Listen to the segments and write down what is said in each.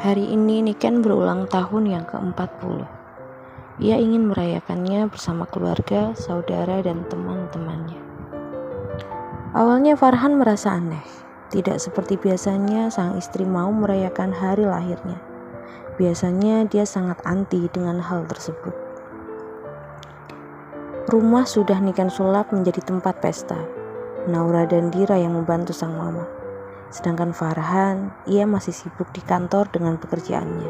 Hari ini Niken berulang tahun yang ke-40. Ia ingin merayakannya bersama keluarga, saudara, dan teman-temannya. Awalnya Farhan merasa aneh. Tidak seperti biasanya sang istri mau merayakan hari lahirnya. Biasanya dia sangat anti dengan hal tersebut. Rumah sudah Niken sulap menjadi tempat pesta. Naura dan Dira yang membantu sang mama. Sedangkan Farhan, ia masih sibuk di kantor dengan pekerjaannya.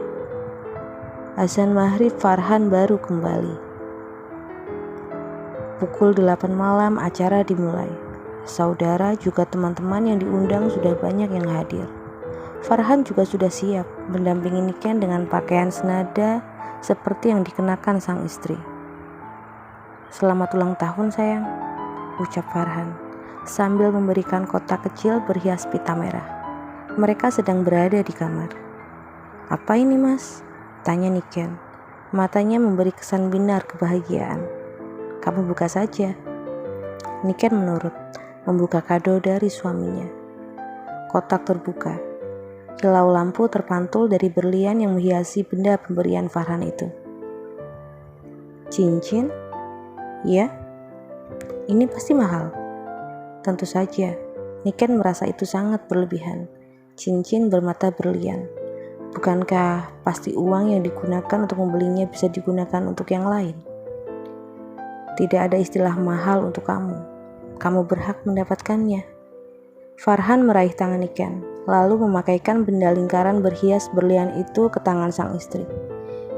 Azan maghrib Farhan baru kembali. Pukul 8 malam acara dimulai. Saudara juga teman-teman yang diundang sudah banyak yang hadir. Farhan juga sudah siap mendampingi Niken dengan pakaian senada seperti yang dikenakan sang istri. "Selamat ulang tahun sayang," ucap Farhan sambil memberikan kotak kecil berhias pita merah. Mereka sedang berada di kamar. "Apa ini, Mas?" tanya Niken. Matanya memberi kesan binar kebahagiaan. "Kamu buka saja." Niken menurut, membuka kado dari suaminya. Kotak terbuka. Kilau lampu terpantul dari berlian yang menghiasi benda pemberian Farhan itu. "Cincin? Ya, ini pasti mahal." Tentu saja, Niken merasa itu sangat berlebihan. Cincin bermata berlian. Bukankah pasti uang yang digunakan untuk membelinya bisa digunakan untuk yang lain? "Tidak ada istilah mahal untuk kamu. Kamu berhak mendapatkannya." Farhan meraih tangan Niken, lalu memakaikan benda lingkaran berhias berlian itu ke tangan sang istri.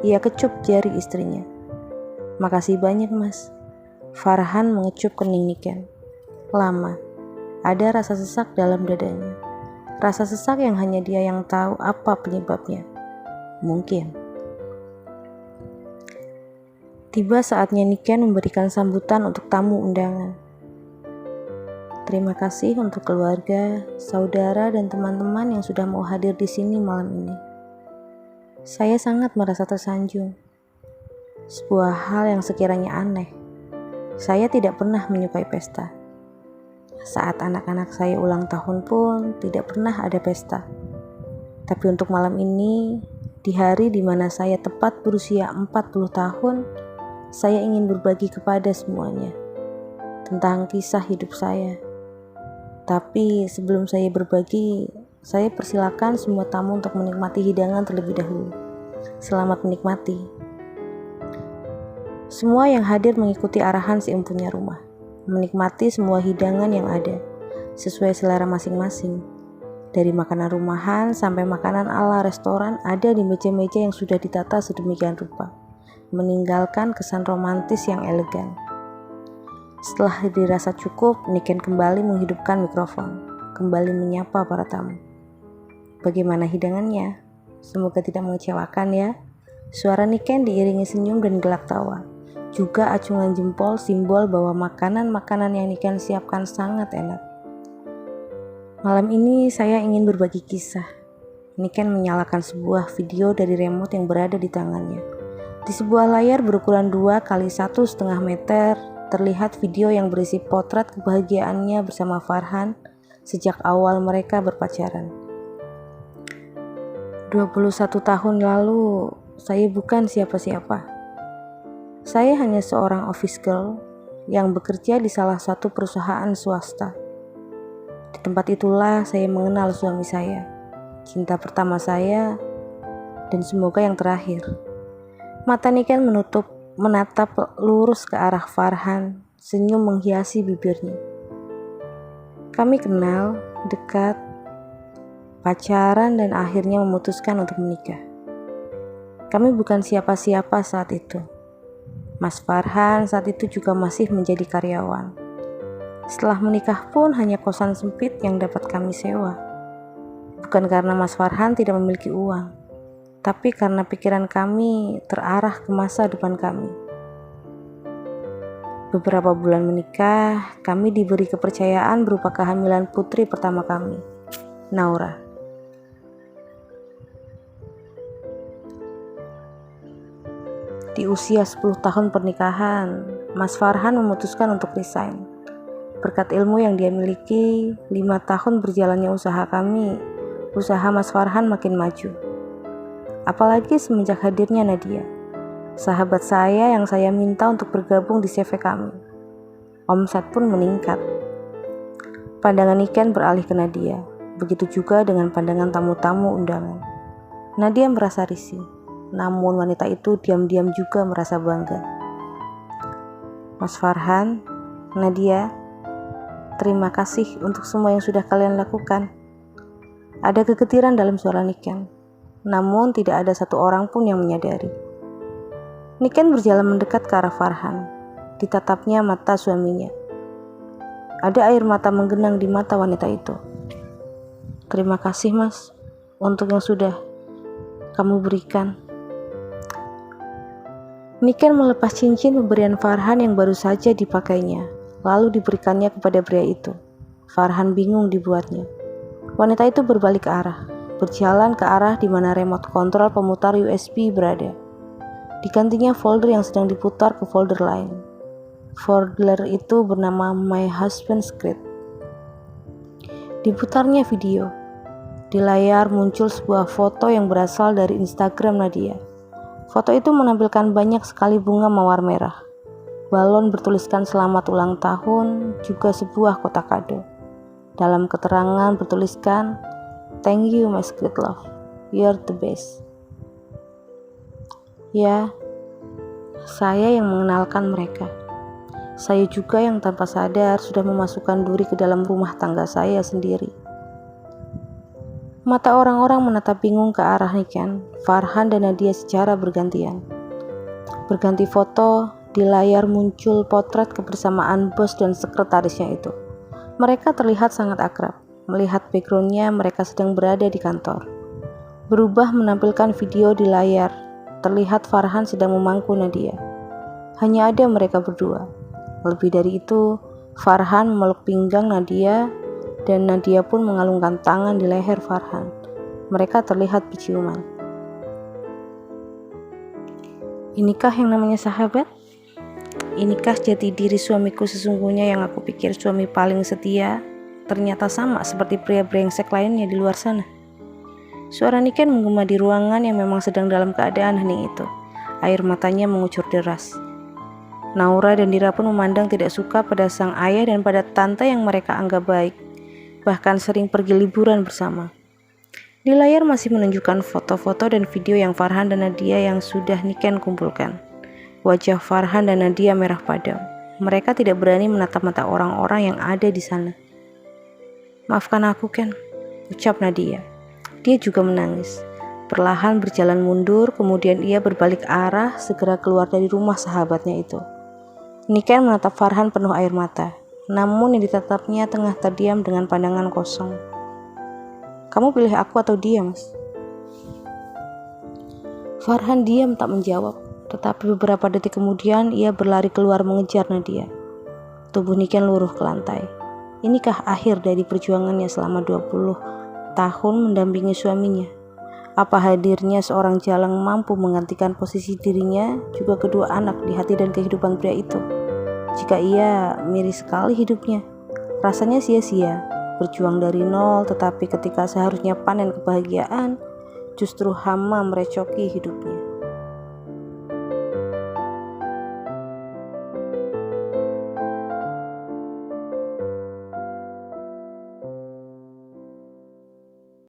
Ia kecup jari istrinya. "Makasih banyak, Mas." Farhan mengecup kening Niken. Lama, ada rasa sesak dalam dadanya. Rasa sesak yang hanya dia yang tahu apa penyebabnya. Mungkin. Tiba saatnya Niken memberikan sambutan untuk tamu undangan. "Terima kasih untuk keluarga, saudara, dan teman-teman yang sudah mau hadir di sini malam ini. Saya sangat merasa tersanjung. Sebuah hal yang sekiranya aneh. Saya tidak pernah menyukai pesta. Saat anak-anak saya ulang tahun pun tidak pernah ada pesta. Tapi untuk malam ini, di hari di mana saya tepat berusia 40 tahun, saya ingin berbagi kepada semuanya tentang kisah hidup saya. Tapi sebelum saya berbagi, saya persilakan semua tamu untuk menikmati hidangan terlebih dahulu. Selamat menikmati." Semua yang hadir mengikuti arahan si empunya rumah. Menikmati semua hidangan yang ada, sesuai selera masing-masing. Dari makanan rumahan sampai makanan ala restoran ada di meja-meja yang sudah ditata sedemikian rupa, meninggalkan kesan romantis yang elegan. Setelah dirasa cukup, Niken kembali menghidupkan mikrofon, kembali menyapa para tamu. "Bagaimana hidangannya? Semoga tidak mengecewakan ya." Suara Niken diiringi senyum dan gelak tawa. Juga acungan jempol simbol bahwa makanan-makanan yang Niken siapkan sangat enak. "Malam ini saya ingin berbagi kisah." Niken menyalakan sebuah video dari remote yang berada di tangannya. Di sebuah layar berukuran 2 kali 1,5 meter, terlihat video yang berisi potret kebahagiaannya bersama Farhan sejak awal mereka berpacaran. 21 tahun lalu, saya bukan siapa-siapa. Saya hanya seorang office girl yang bekerja di salah satu perusahaan swasta. Di tempat itulah saya mengenal suami saya, cinta pertama saya, dan semoga yang terakhir. Mata Niken menatap lurus ke arah Farhan, senyum menghiasi bibirnya. "Kami kenal, dekat, pacaran, dan akhirnya memutuskan untuk menikah. Kami bukan siapa-siapa saat itu. Mas Farhan saat itu juga masih menjadi karyawan. Setelah menikah pun hanya kosan sempit yang dapat kami sewa. Bukan karena Mas Farhan tidak memiliki uang, tapi karena pikiran kami terarah ke masa depan kami. Beberapa bulan menikah, kami diberi kepercayaan berupa kehamilan putri pertama kami, Naura. Di usia 10 tahun pernikahan, Mas Farhan memutuskan untuk resign. Berkat ilmu yang dia miliki, 5 tahun berjalannya usaha kami, usaha Mas Farhan makin maju. Apalagi semenjak hadirnya Nadia, sahabat saya yang saya minta untuk bergabung di CV kami. Omset pun meningkat. Pandangan Niken beralih ke Nadia. Begitu juga dengan pandangan tamu-tamu undangan. Nadia merasa risih, namun wanita itu diam-diam juga merasa bangga. Mas Farhan, Nadia, terima kasih untuk semua yang sudah kalian lakukan. Ada kegetiran dalam suara Niken, namun tidak ada satu orang pun yang menyadari. Niken berjalan mendekat ke arah Farhan. Ditatapnya mata suaminya. Ada air mata menggenang di mata wanita itu. Terima kasih mas, untuk yang sudah kamu berikan. Niken melepas cincin pemberian Farhan yang baru saja dipakainya, lalu diberikannya kepada pria itu. Farhan bingung dibuatnya. Wanita itu berbalik arah, berjalan ke arah di mana remote kontrol pemutar USB berada. Digantinya folder yang sedang diputar ke folder lain. Folder itu bernama My Husband's Secret. Diputarnya video. Di layar muncul sebuah foto yang berasal dari Instagram Nadia. Foto itu menampilkan banyak sekali bunga mawar merah. Balon bertuliskan selamat ulang tahun, juga sebuah kotak kado. Dalam keterangan bertuliskan, "Thank you my sweet love, you're the best." Ya, saya yang mengenalkan mereka. Saya juga yang tanpa sadar sudah memasukkan duri ke dalam rumah tangga saya sendiri. Mata orang-orang menatap bingung ke arah Niken, Farhan dan Nadia secara bergantian. Berganti foto, di layar muncul potret kebersamaan bos dan sekretarisnya itu. Mereka terlihat sangat akrab. Melihat backgroundnya, mereka sedang berada di kantor. Berubah menampilkan video di layar. Terlihat Farhan sedang memangku Nadia. Hanya ada mereka berdua. Lebih dari itu, Farhan memeluk pinggang Nadia dan Nadia pun mengalungkan tangan di leher Farhan. Mereka terlihat berciuman. Inikah yang namanya sahabat? Inikah jati diri suamiku sesungguhnya yang aku pikir suami paling setia, ternyata sama seperti pria brengsek lainnya di luar sana. Suara Niken menggema di ruangan yang memang sedang dalam keadaan hening itu. Air matanya mengucur deras. Naura dan Dira pun memandang tidak suka pada sang ayah dan pada tante yang mereka anggap baik, bahkan sering pergi liburan bersama. Di layar masih menunjukkan foto-foto dan video yang Farhan dan Nadia yang sudah Niken kumpulkan. Wajah Farhan dan Nadia merah padam. Mereka tidak berani menatap mata orang-orang yang ada di sana. Maafkan aku, Ken, ucap Nadia. Dia juga menangis. Perlahan berjalan mundur, kemudian ia berbalik arah, segera keluar dari rumah sahabatnya itu. Niken menatap Farhan penuh air mata, namun yang ditatapnya tengah terdiam dengan pandangan kosong. Kamu pilih aku atau dia, mas? Farhan diam tak menjawab, tetapi beberapa detik kemudian ia berlari keluar mengejar Nadia. Tubuh Niken luruh ke lantai. Inikah akhir dari perjuangannya selama 20 tahun mendampingi suaminya? Apa hadirnya seorang jalang mampu menggantikan posisi dirinya, juga kedua anak di hati dan kehidupan pria itu? Jika ia miris sekali hidupnya, rasanya sia-sia, berjuang dari nol, tetapi ketika seharusnya panen kebahagiaan, justru hama merecoki hidupnya.